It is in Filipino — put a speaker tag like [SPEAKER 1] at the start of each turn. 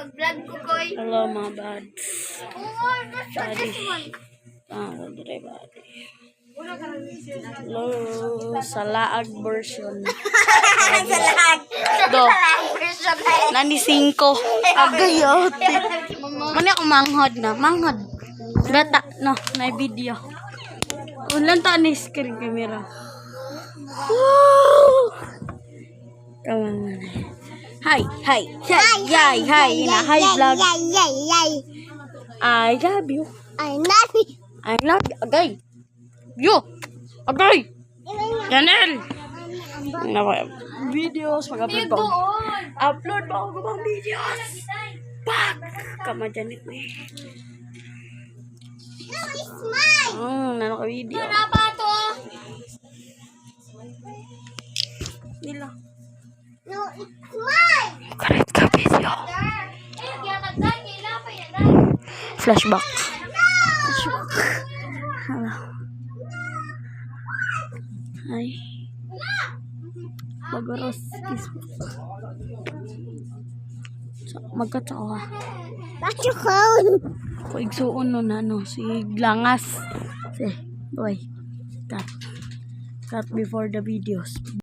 [SPEAKER 1] pag-vlog ko, Koy.
[SPEAKER 2] Hello mga bads.
[SPEAKER 1] Oh, that's this one.
[SPEAKER 2] Dre body. Hello, sa laag version.
[SPEAKER 1] Sa lahat.
[SPEAKER 2] Do.
[SPEAKER 1] Version
[SPEAKER 2] Nani 5. Agayot. Mani ako manghod na. Manghod. Bata, no, na video. Ulan ta ni screen camera. Woo! Come on. Hi. Hi vlog. I love you.
[SPEAKER 1] I love you.
[SPEAKER 2] I love you. Agay. You. Agay. Chanel. Videos. Mag-upload pa. Upload pa ako ng videos. Pak. Kamajanit mo eh.
[SPEAKER 1] No, it's mine.
[SPEAKER 2] Nano ka video.
[SPEAKER 1] Para pa to.
[SPEAKER 2] Nila.
[SPEAKER 1] No, it's mine.
[SPEAKER 2] Correct ka video. Flashback. Hello. Hi. Bagoros. Magkatsawa.
[SPEAKER 1] That's your phone.
[SPEAKER 2] Ko igsuon no na no si Glangas. Si boy. Cut before the videos.